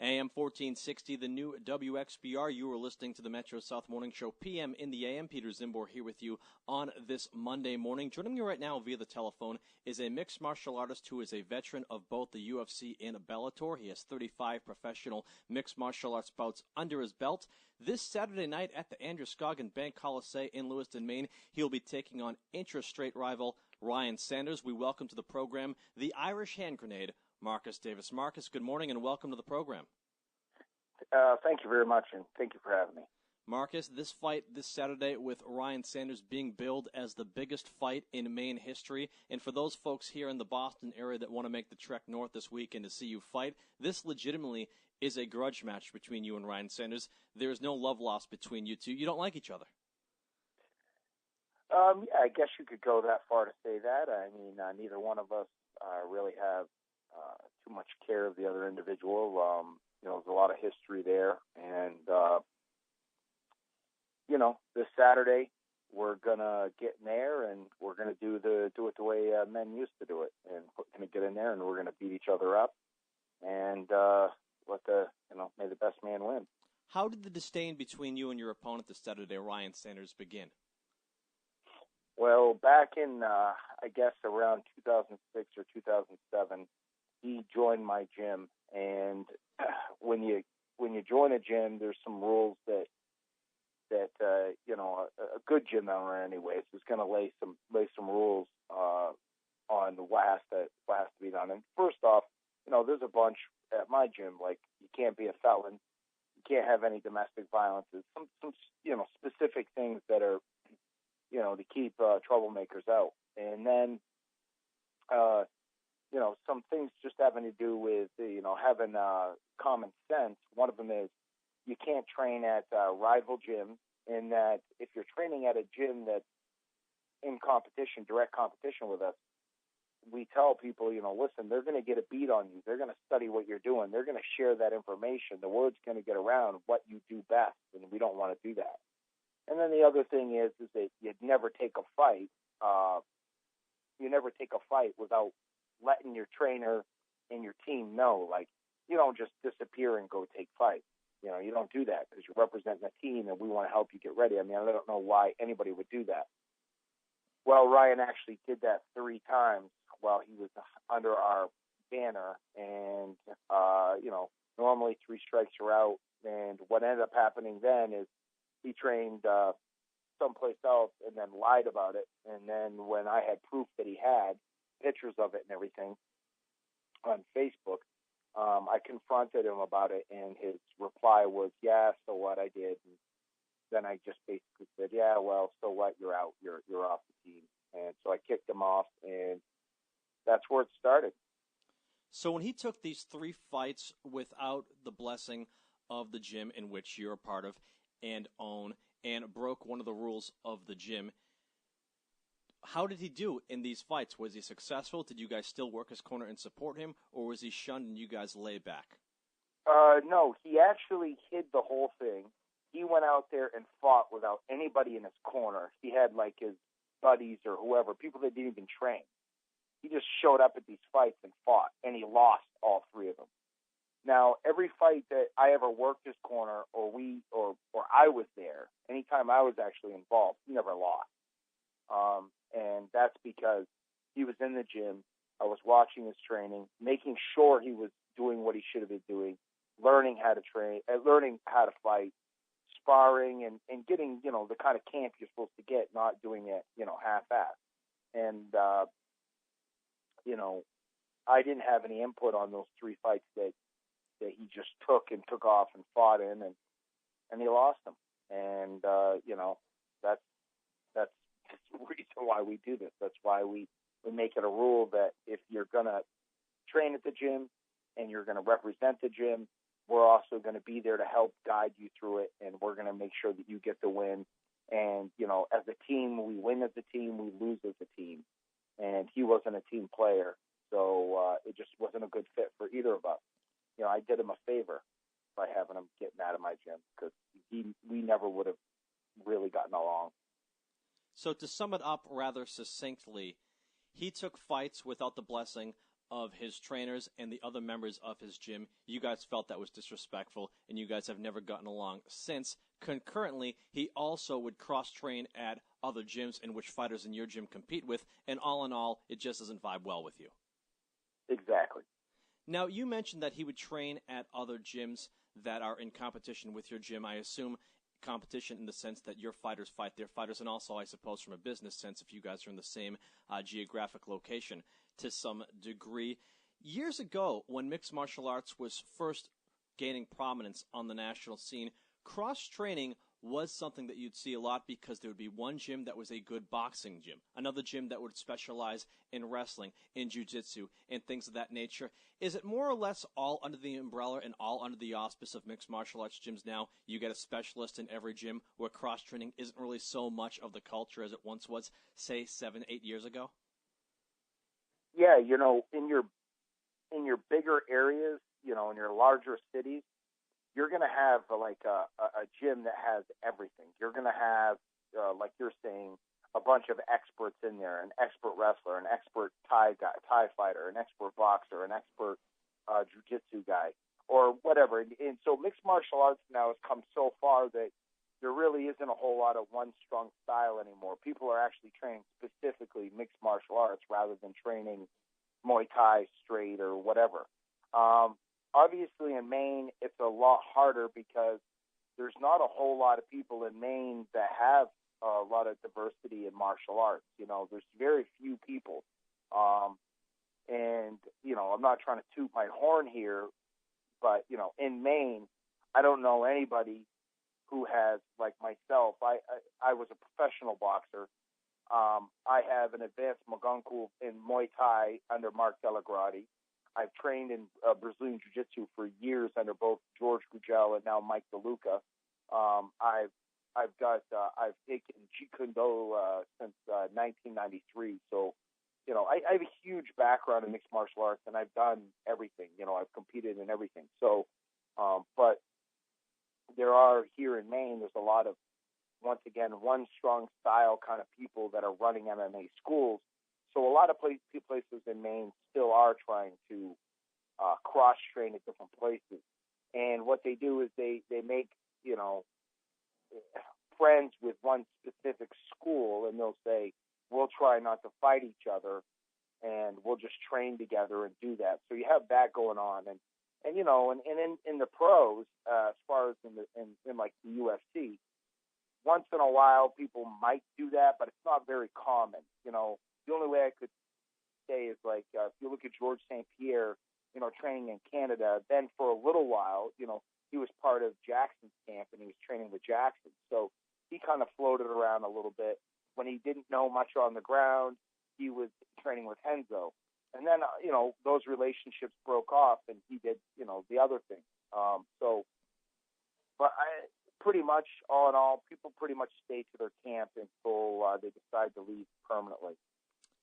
AM 1460, the new WXBR. You are listening to the Metro South Morning Show, PM in the AM. Peter Zimbor here with you on this Monday morning. Joining me right now via the telephone is a mixed martial artist who is a veteran of both the UFC and Bellator. He has 35 professional mixed martial arts bouts under his belt. This Saturday night at the Androscoggin Bank Coliseum in Lewiston, Maine, he'll be taking on intra-state rival Ryan Sanders. We welcome to the program the Irish hand grenade, Marcus Davis. Marcus, good morning and welcome to the program. Thank you very much, and thank you for having me. Marcus, this fight this Saturday with Ryan Sanders being billed as the biggest fight in Maine history. And for those folks here in the Boston area that want to make the trek north this weekend to see you fight, this legitimately is a grudge match between you and Ryan Sanders. There is no love lost between you two. You don't like each other. Yeah, I guess you could go that far to say that. I mean, neither one of us really have too much care of the other individual. There's a lot of history there, and this Saturday we're gonna get in there and we're gonna do it the way men used to do it, and we're gonna get in there and we're gonna beat each other up, and may the best man win. How did the disdain between you and your opponent this Saturday, Ryan Sanders, begin? Well, back in I guess around 2006 or 2007, he joined my gym, and when you join a gym, there's some rules that a good gym owner, anyways, is going to lay some rules on what has to be done. And first off, there's a bunch at my gym, like you can't be a felon, you can't have any domestic violence, some specific things that are to keep troublemakers out. And then some things just having to do with having common sense. One of them is you can't train at rival gyms, in that if you're training at a gym that's in competition, direct competition with us, we tell people, listen, they're going to get a beat on you. They're going to study what you're doing. They're going to share that information. The word's going to get around what you do best, and we don't want to do that. And then the other thing is that you'd never take a fight. You never take a fight without letting your trainer and your team know. Like, you don't just disappear and go take fights. You don't do that because you're representing a team, and we want to help you get ready. I mean, I don't know why anybody would do that. Well, Ryan actually did that 3 times while he was under our banner, and normally 3 strikes are out. And what ended up happening then is he trained someplace else and then lied about it. And then when I had proof that he had pictures of it and everything on Facebook, I confronted him about it, and his reply was, "Yeah, so what? I did." And then I just basically said, "Yeah, well, so what? You're out. You're off the team." And so I kicked him off, and that's where it started. So when he took these 3 fights without the blessing of the gym in which you're a part of and own, and broke one of the rules of the gym, how did he do in these fights? Was he successful? Did you guys still work his corner and support him, or was he shunned and you guys lay back? No, he actually hid the whole thing. He went out there and fought without anybody in his corner. He had like his buddies or whoever, people that didn't even train. He just showed up at these fights and fought, and he lost all 3 of them. Now, every fight that I ever worked his corner or I was there, anytime I was actually involved, he never lost. And that's because he was in the gym. I was watching his training, making sure he was doing what he should have been doing, learning how to train, learning how to fight, sparring, and getting, the kind of camp you're supposed to get, not doing it, half-assed. And, I didn't have any input on those 3 fights that he just took off and fought in, and he lost them. And that's the reason why we do this. That's why we make it a rule that if you're gonna train at the gym and you're gonna represent the gym, we're also gonna be there to help guide you through it, and we're gonna make sure that you get the win. And as a team, we win as a team, we lose as a team. And he wasn't a team player, so it just wasn't a good fit for either of us. I did him a favor by having him get mad at my gym, because we never would have really gotten along. So to sum it up rather succinctly, he took fights without the blessing of his trainers and the other members of his gym. You guys felt that was disrespectful, and you guys have never gotten along since. Concurrently, he also would cross-train at other gyms in which fighters in your gym compete with, and all in all, it just doesn't vibe well with you. Exactly. Now, you mentioned that he would train at other gyms that are in competition with your gym. I assume competition in the sense that your fighters fight their fighters, and also, I suppose, from a business sense, if you guys are in the same geographic location to some degree. Years ago, when mixed martial arts was first gaining prominence on the national scene, cross-training was something that you'd see a lot because there would be one gym that was a good boxing gym, another gym that would specialize in wrestling, in jiu-jitsu, and things of that nature. Is it more or less all under the umbrella and all under the auspice of mixed martial arts gyms now? You get a specialist in every gym where cross-training isn't really so much of the culture as it once was, say, 7, 8 years ago? Yeah, in your bigger areas, in your larger cities, you're going to have like a gym that has everything. You're going to have, like you're saying, a bunch of experts in there, an expert wrestler, an expert Thai fighter, an expert boxer, an expert jiu-jitsu guy, or whatever. And so mixed martial arts now has come so far that there really isn't a whole lot of one strong style anymore. People are actually training specifically mixed martial arts rather than training Muay Thai straight or whatever. Obviously, in Maine, it's a lot harder because there's not a whole lot of people in Maine that have a lot of diversity in martial arts. There's very few people. And, I'm not trying to toot my horn here, but, in Maine, I don't know anybody who has, like myself, I was a professional boxer. I have an advanced Magunku in Muay Thai under Mark Delagrati. I've trained in Brazilian Jiu-Jitsu for years under both George Gugel and now Mike DeLuca. I've taken Jeet Kune Do since 1993. So, I have a huge background in mixed martial arts, and I've done everything. I've competed in everything. So, but there are here in Maine, there's a lot of, once again, one strong style kind of people that are running MMA schools. So a lot of places in Maine still are trying to cross-train at different places. And what they do is they make, friends with one specific school, and they'll say, we'll try not to fight each other, and we'll just train together and do that. So you have that going on. And in the pros, as far as in like the UFC, once in a while people might do that, but it's not very common. The only way I could say is like if you look at George St. Pierre, training in Canada, then for a little while, he was part of Jackson's camp and he was training with Jackson. So he kind of floated around a little bit. When he didn't know much on the ground, he was training with Henzo. And then, those relationships broke off and he did, the other thing. But pretty much, all in all, people pretty much stay to their camp until they decide to leave permanently.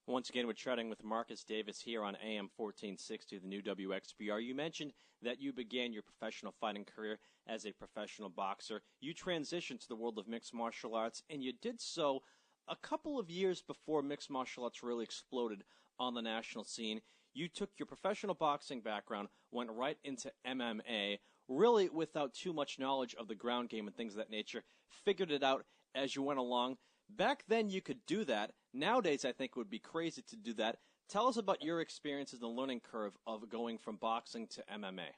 Once again, we're chatting with Marcus Davis here on AM 1460, the new WXBR. You mentioned that you began your professional fighting career as a professional boxer. You transitioned to the world of mixed martial arts, and you did so a couple of years before mixed martial arts really exploded on the national scene. You took your professional boxing background, went right into MMA, really without too much knowledge of the ground game and things of that nature, figured it out as you went along. Back then, you could do that. Nowadays, I think it would be crazy to do that. Tell us about your experiences, the learning curve of going from boxing to MMA.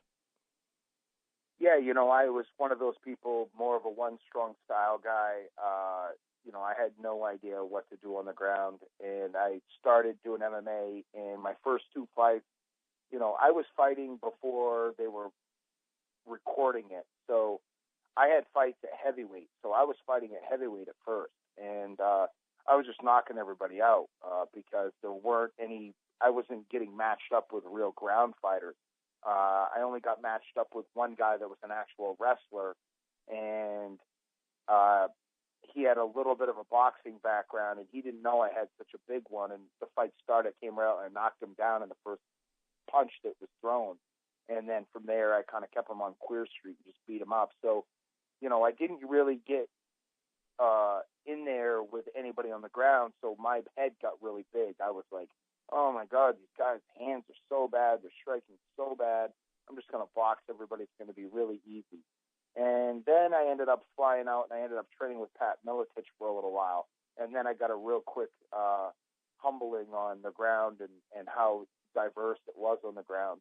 Yeah, I was one of those people, more of a one-strong style guy. I had no idea what to do on the ground, and I started doing MMA, and my first 2 fights, I was fighting before they were recording it. So I had fights at heavyweight, so I was fighting at heavyweight at first. And I was just knocking everybody out because there weren't any. I wasn't getting matched up with real ground fighters. I only got matched up with one guy that was an actual wrestler, and he had a little bit of a boxing background, and he didn't know I had such a big one. And the fight started, I came out and I knocked him down in the first punch that was thrown. And then from there, I kind of kept him on Queer Street and just beat him up. So, I didn't really get in there with anybody on the ground, so my head got really big. I was like oh my God, these guys' hands are so bad, they're striking so bad. I'm just going to box everybody. It's going to be really easy. And then I ended up flying out, and I ended up training with Pat Miletich for a little while. And then I got a real quick humbling on the ground and how diverse it was on the ground.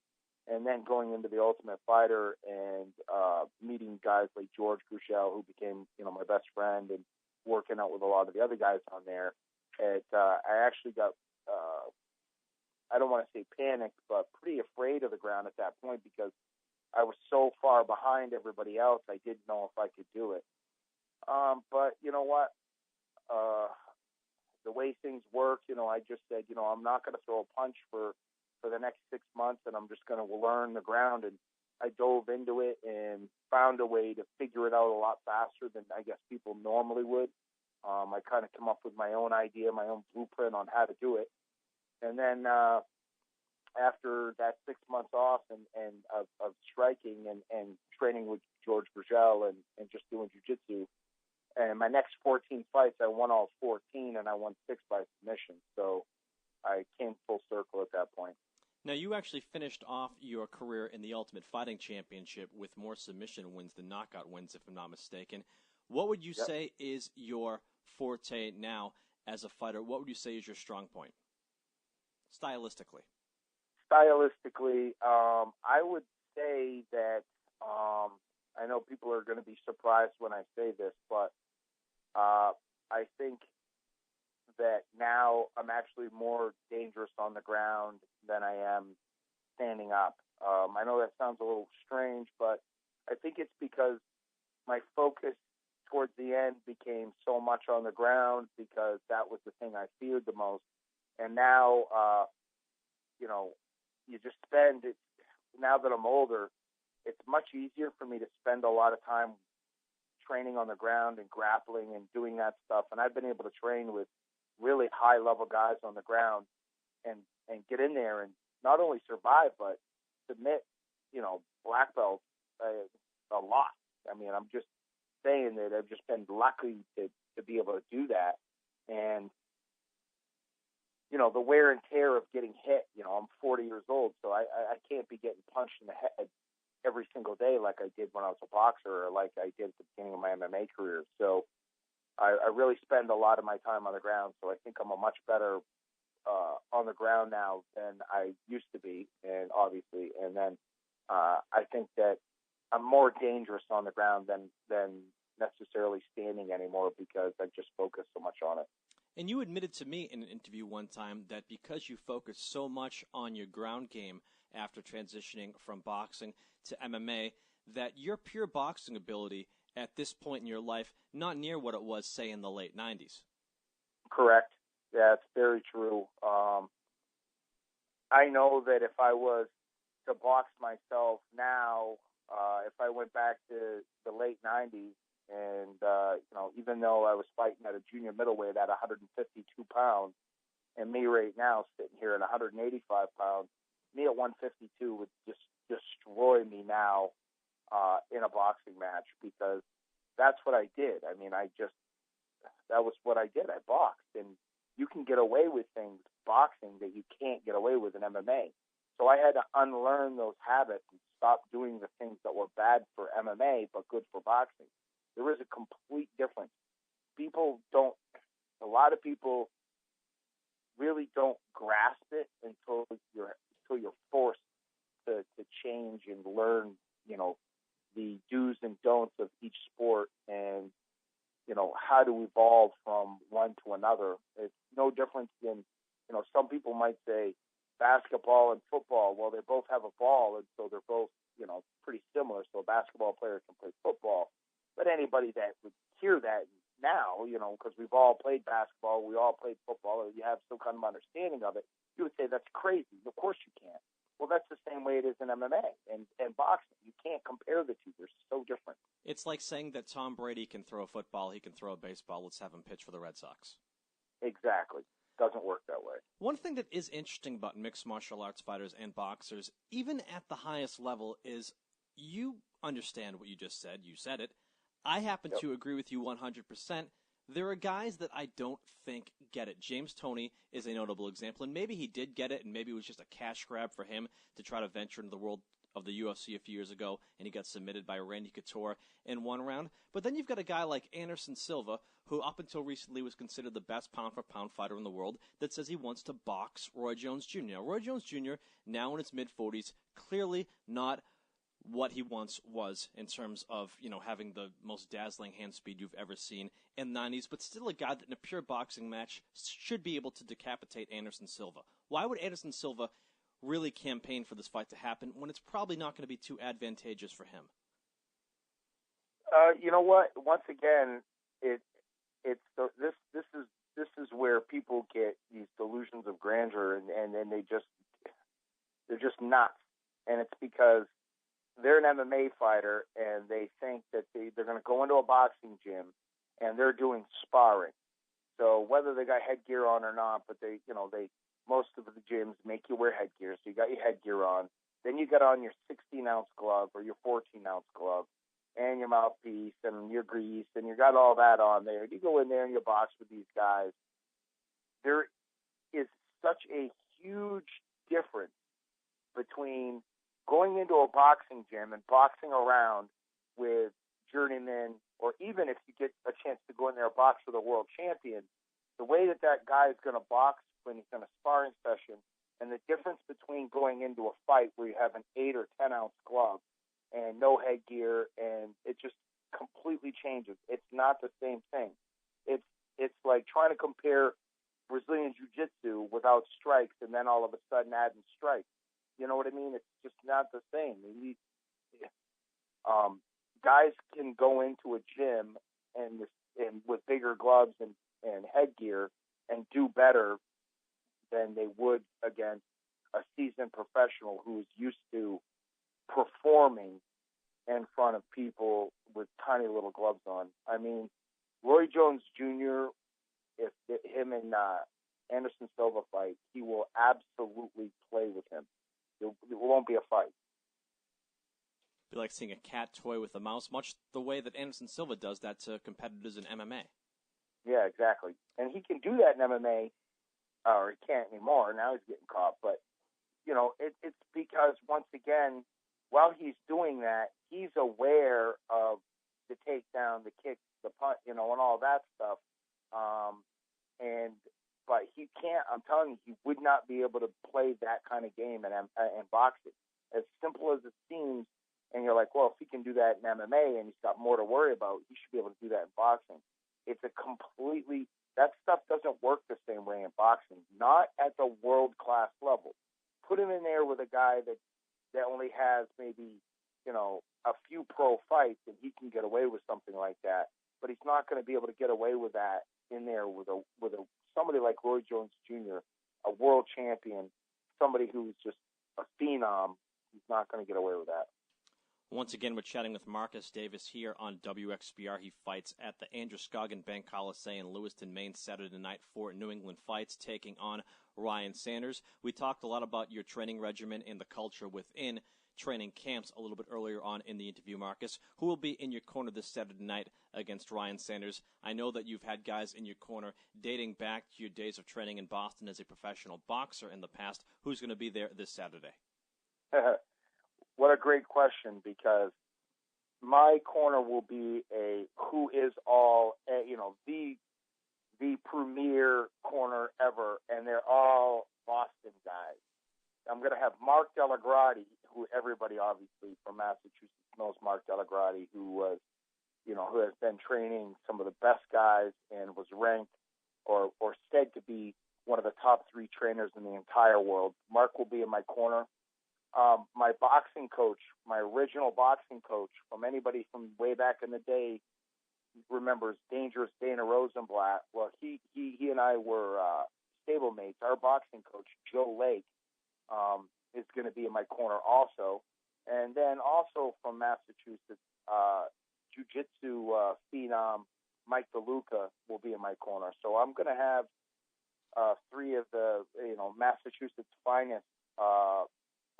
And then going into the Ultimate Fighter and meeting guys like George Grushel, who became, my best friend, and working out with a lot of the other guys on there, I actually got, I don't want to say panicked, but pretty afraid of the ground at that point because I was so far behind everybody else, I didn't know if I could do it. But you know what? The way things work, I just said, I'm not going to throw a punch for the next 6 months, and I'm just going to learn the ground. And I dove into it and found a way to figure it out a lot faster than I guess people normally would. I kind of come up with my own idea, my own blueprint on how to do it. And then after that 6 months off and of striking and training with George Grushel and just doing jiu-jitsu, and my next 14 fights, I won all 14, and I won 6 by submission. So I came full circle at that point. Now, you actually finished off your career in the Ultimate Fighting Championship with more submission wins than knockout wins, if I'm not mistaken. What would you say is your forte now as a fighter? What would you say is your strong point, stylistically? Stylistically, I would say that I know people are going to be surprised when I say this, but I think that now I'm actually more dangerous on the ground than I am standing up. I know that sounds a little strange, but I think it's because my focus towards the end became so much on the ground because that was the thing I feared the most. And now, you just spend it. Now that I'm older, it's much easier for me to spend a lot of time training on the ground and grappling and doing that stuff. And I've been able to train with really high-level guys on the ground and get in there and not only survive, but submit, black belts a lot. I mean, I'm just saying that I've just been lucky to be able to do that. And, the wear and tear of getting hit, I'm 40 years old, so I can't be getting punched in the head every single day like I did when I was a boxer or like I did at the beginning of my MMA career. So I really spend a lot of my time on the ground, so I think I'm a much better on the ground now than I used to be, and obviously. And then I think that I'm more dangerous on the ground than necessarily standing anymore because I just focus so much on it. And you admitted to me in an interview one time that because you focus so much on your ground game after transitioning from boxing to MMA, that your pure boxing ability at this point in your life, not near what it was, say, in the late 90s. Correct. Yeah, it's very true. I know that if I was to box myself now, if I went back to the late 90s, and, even though I was fighting at a junior middleweight at 152 pounds, and me right now sitting here at 185 pounds, me at 152 would just destroy me now in a boxing match because that's what I did. I mean, that was what I did. I boxed, and you can get away with things boxing that you can't get away with in MMA. So I had to unlearn those habits and stop doing the things that were bad for MMA but good for boxing. There is a complete difference. A lot of people really don't grasp it until you're forced to change and learn, the do's and don'ts of each sport and, how to evolve from one to another. It's no different than, some people might say basketball and football. Well, they both have a ball, and so they're both, pretty similar. So a basketball player can play football. But anybody that would hear that now, because we've all played basketball, we all played football, or you have some kind of understanding of it, you would say that's crazy. Of course you can't. Well, that's the same way it is in MMA and boxing. You can't compare the two. They're so different. It's like saying that Tom Brady can throw a football, he can throw a baseball. Let's have him pitch for the Red Sox. Exactly. Doesn't work that way. One thing that is interesting about mixed martial arts fighters and boxers, even at the highest level, is you understand what you just said. You said it. I happen to agree with you 100% There are guys that I don't think get it. James Toney is a notable example, and maybe he did get it, and maybe it was just a cash grab for him to try to venture into the world of the UFC a few years ago, and he got submitted by Randy Couture in one round. But then you've got a guy like Anderson Silva, who up until recently was considered the best pound-for-pound fighter in the world, that says he wants to box Roy Jones Jr. Now, Roy Jones Jr., now in his mid-40s, clearly not what he once was in terms of, having the most dazzling hand speed you've ever seen in the 90s, but still a guy that in a pure boxing match should be able to decapitate Anderson Silva. Why would Anderson Silva really campaign for this fight to happen when it's probably not going to be too advantageous for him? You know what? Once again, this is where people get these delusions of grandeur, and they're just nuts, and it's because they're an MMA fighter, and they think that they're going to go into a boxing gym, and they're doing sparring. So whether they got headgear on or not, but most of the gyms make you wear headgear, so you got your headgear on. Then you got on your 16-ounce glove or your 14-ounce glove, and your mouthpiece, and your grease, and you got all that on there. You go in there and you box with these guys. There is such a huge difference between going into a boxing gym and boxing around with journeymen, or even if you get a chance to go in there and box with a world champion, the way that guy is going to box when he's in a sparring session, and the difference between going into a fight where you have an 8 or 10-ounce glove and no headgear, and it just completely changes. It's not the same thing. It's like trying to compare Brazilian Jiu-Jitsu without strikes and then all of a sudden adding strikes. You know what I mean? It's just not the same. Guys can go into a gym and with bigger gloves and headgear and do better than they would against a seasoned professional who is used to performing in front of people with tiny little gloves on. I mean, Roy Jones Jr., if him and Anderson Silva fight, he will absolutely play with him. It won't be a fight. Be like seeing a cat toy with a mouse, much the way that Anderson Silva does that to competitors in MMA. Yeah, exactly. And he can do that in MMA, or he can't anymore. Now he's getting caught. But, it's because, once again, while he's doing that, he's aware of the takedown, the kick, the punch, and all that stuff. But he can't, I'm telling you, he would not be able to play that kind of game in boxing. As simple as it seems, and you're like, well, if he can do that in MMA and he's got more to worry about, he should be able to do that in boxing. That stuff doesn't work the same way in boxing, not at the world-class level. Put him in there with a guy that only has maybe, a few pro fights, and he can get away with something like that. But he's not going to be able to get away with that in there with somebody like Roy Jones Jr., a world champion, somebody who's just a phenom. He's not going to get away with that. Once again, we're chatting with Marcus Davis here on WXBR. He fights at the Androscoggin Bank Coliseum in Lewiston, Maine, Saturday night for New England Fights, taking on Ryan Sanders. We talked a lot about your training regimen and the culture within training camps a little bit earlier on in the interview, Marcus. Who will be in your corner this Saturday night against Ryan Sanders? I know that you've had guys in your corner dating back to your days of training in Boston as a professional boxer in the past. Who's going to be there this Saturday? What a great question, because my corner will be the premier corner ever, and they're all Boston guys. I'm going to have Mark Delagrati, who everybody obviously from Massachusetts knows Mark Delagrati, who has been training some of the best guys and was ranked or said to be one of the top 3 trainers in the entire world. Mark will be in my corner. My boxing coach, my original boxing coach, from anybody from way back in the day remembers Dangerous Dana Rosenblatt. Well, he and I were stablemates. Our boxing coach, Joe Lake, is going to be in my corner also. And then also from Massachusetts, jiu-jitsu phenom Mike DeLuca will be in my corner. So I'm going to have 3 of the Massachusetts finest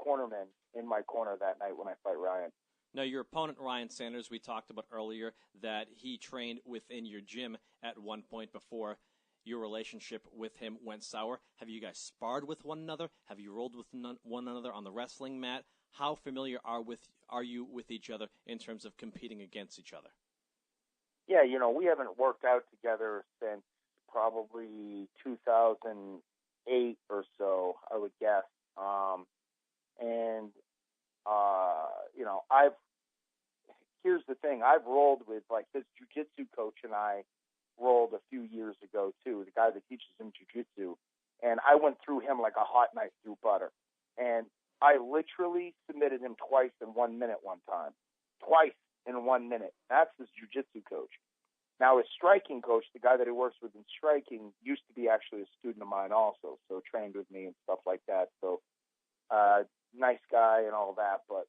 cornermen in my corner that night when I fight Ryan. Now, your opponent, Ryan Sanders, we talked about earlier that he trained within your gym at one point before your relationship with him went sour. Have you guys sparred with one another? Have you rolled with one another on the wrestling mat? How familiar are you with each other in terms of competing against each other? Yeah, we haven't worked out together since probably 2008 or so, I would guess. Here's the thing. I've rolled with, like, this jiu-jitsu coach and I rolled a few years ago, too, the guy that teaches him jiu-jitsu. And I went through him like a hot knife through butter. And I literally submitted him twice in 1 minute one time. Twice in 1 minute. That's his jiu-jitsu coach. Now, his striking coach, the guy that he works with in striking, used to be actually a student of mine also, so trained with me and stuff like that. So, nice guy and all that. But,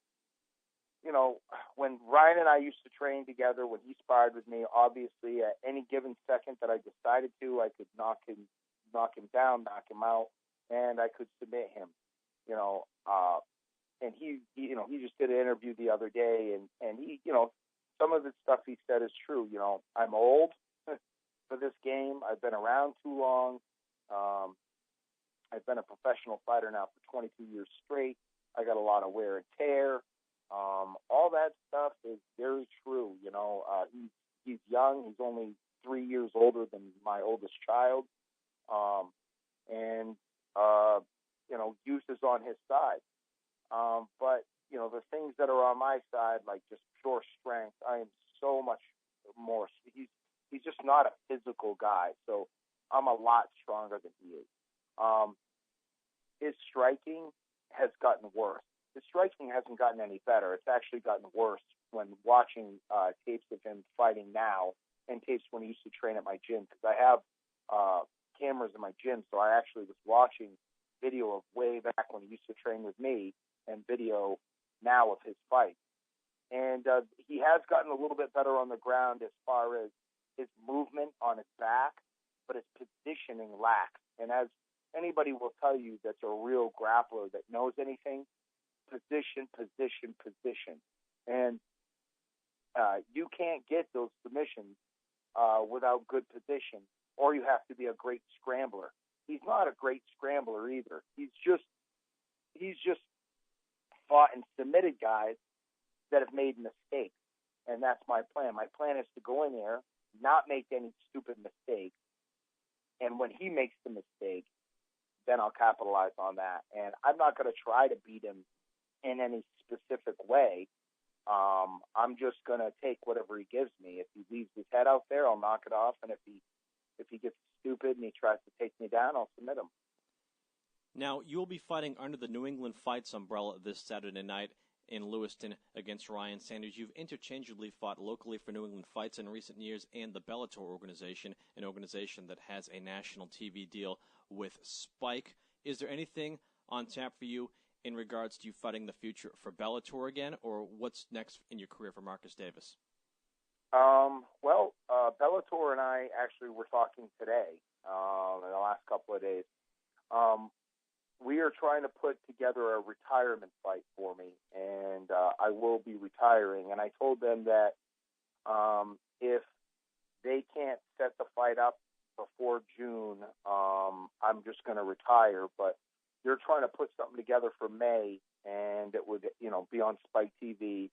when Ryan and I used to train together, when he sparred with me, obviously at any given second that I decided to, I could knock him down, knock him out, and I could submit him. And he just did an interview the other day, and he, some of the stuff he said is true. I'm old for this game. I've been around too long. I've been a professional fighter now for 22 years straight. I got a lot of wear and tear. All that stuff is very true. He's young. He's only 3 years older than my oldest child. Youth is on his side. But the things that are on my side, like just pure strength, I am so much more. He's just not a physical guy, so I'm a lot stronger than he is. His striking has gotten worse. His striking hasn't gotten any better. It's actually gotten worse when watching tapes of him fighting now and tapes when he used to train at my gym, because I have cameras in my gym, so I actually was watching video of way back when he used to train with me and video now of his fight. And he has gotten a little bit better on the ground as far as his movement on his back, but his positioning lacks. And as anybody will tell you that's a real grappler that knows anything, position, position, position. And you can't get those submissions without good position, or you have to be a great scrambler. He's not a great scrambler either. He's just fought and submitted guys that have made mistakes, and that's my plan. My plan is to go in there, not make any stupid mistakes, and when he makes the mistake, then I'll capitalize on that. And I'm not going to try to beat him in any specific way. I'm just going to take whatever he gives me. If he leaves his head out there, I'll knock it off, and if he gets stupid and he tries to take me down, I'll submit him. Now, you'll be fighting under the New England Fights umbrella this Saturday night in Lewiston against Ryan Sanders. You've interchangeably fought locally for New England Fights in recent years and the Bellator organization, an organization that has a national TV deal with Spike. Is there anything on tap for you in regards to you fighting the future for Bellator again, or what's next in your career for Marcus Davis? Bellator and I actually were talking today, in the last couple of days. We are trying to put together a retirement fight for me, and I will be retiring. And I told them that if they can't set the fight up before June, I'm just going to retire. But they're trying to put something together for May, and it would, be on Spike TV.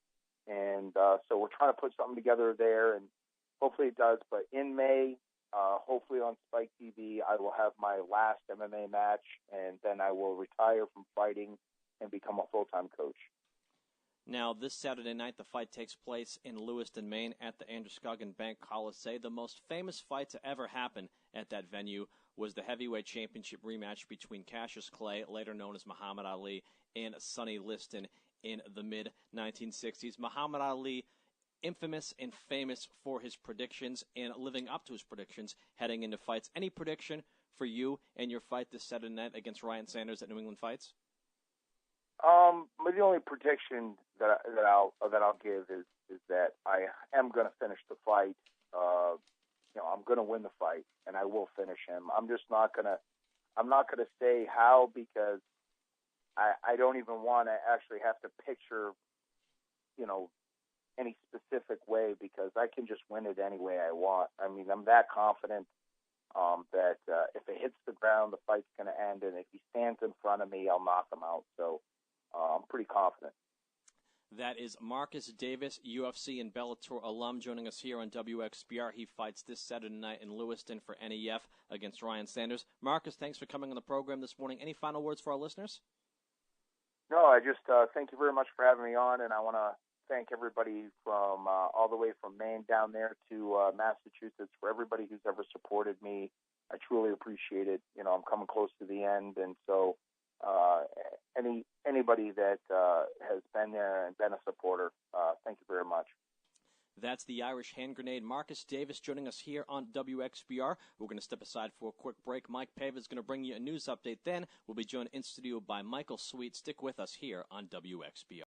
And so we're trying to put something together there, and hopefully it does. But in May, hopefully on Spike TV, I will have my last MMA match, and then I will retire from fighting and become a full-time coach. Now, this Saturday night, the fight takes place in Lewiston, Maine, at the Androscoggin Bank Coliseum. The most famous fight to ever happen at that venue was the heavyweight championship rematch between Cassius Clay, later known as Muhammad Ali, and Sonny Liston in the mid-1960s. Muhammad Ali, infamous and famous for his predictions and living up to his predictions heading into fights. Any prediction for you and your fight this Saturday night against Ryan Sanders at New England Fights? The only prediction that I'll give is that I am going to finish the fight. I'm going to win the fight, and I will finish him. I'm not going to say how, because I don't even want to actually have to picture, can just win it any way I want. I mean, I'm that confident that if it hits the ground, the fight's going to end, and if he stands in front of me, I'll knock him out. So I'm pretty confident. That is Marcus Davis, UFC and Bellator alum, joining us here on WXBR. He fights this Saturday night in Lewiston for NEF against Ryan Sanders. Marcus, thanks for coming on the program this morning. Any final words for our listeners? No, I just thank you very much for having me on, and I want to thank everybody from all the way from Maine down there to Massachusetts, for everybody who's ever supported me. I truly appreciate it. You know, I'm coming close to the end, and so anybody that has been there and been a supporter, thank you very much. That's the Irish hand grenade, Marcus Davis, joining us here on WXBR. We're going to step aside for a quick break. Mike Pava is going to bring you a news update. Then we'll be joined in studio by Michael Sweet. Stick with us here on WXBR.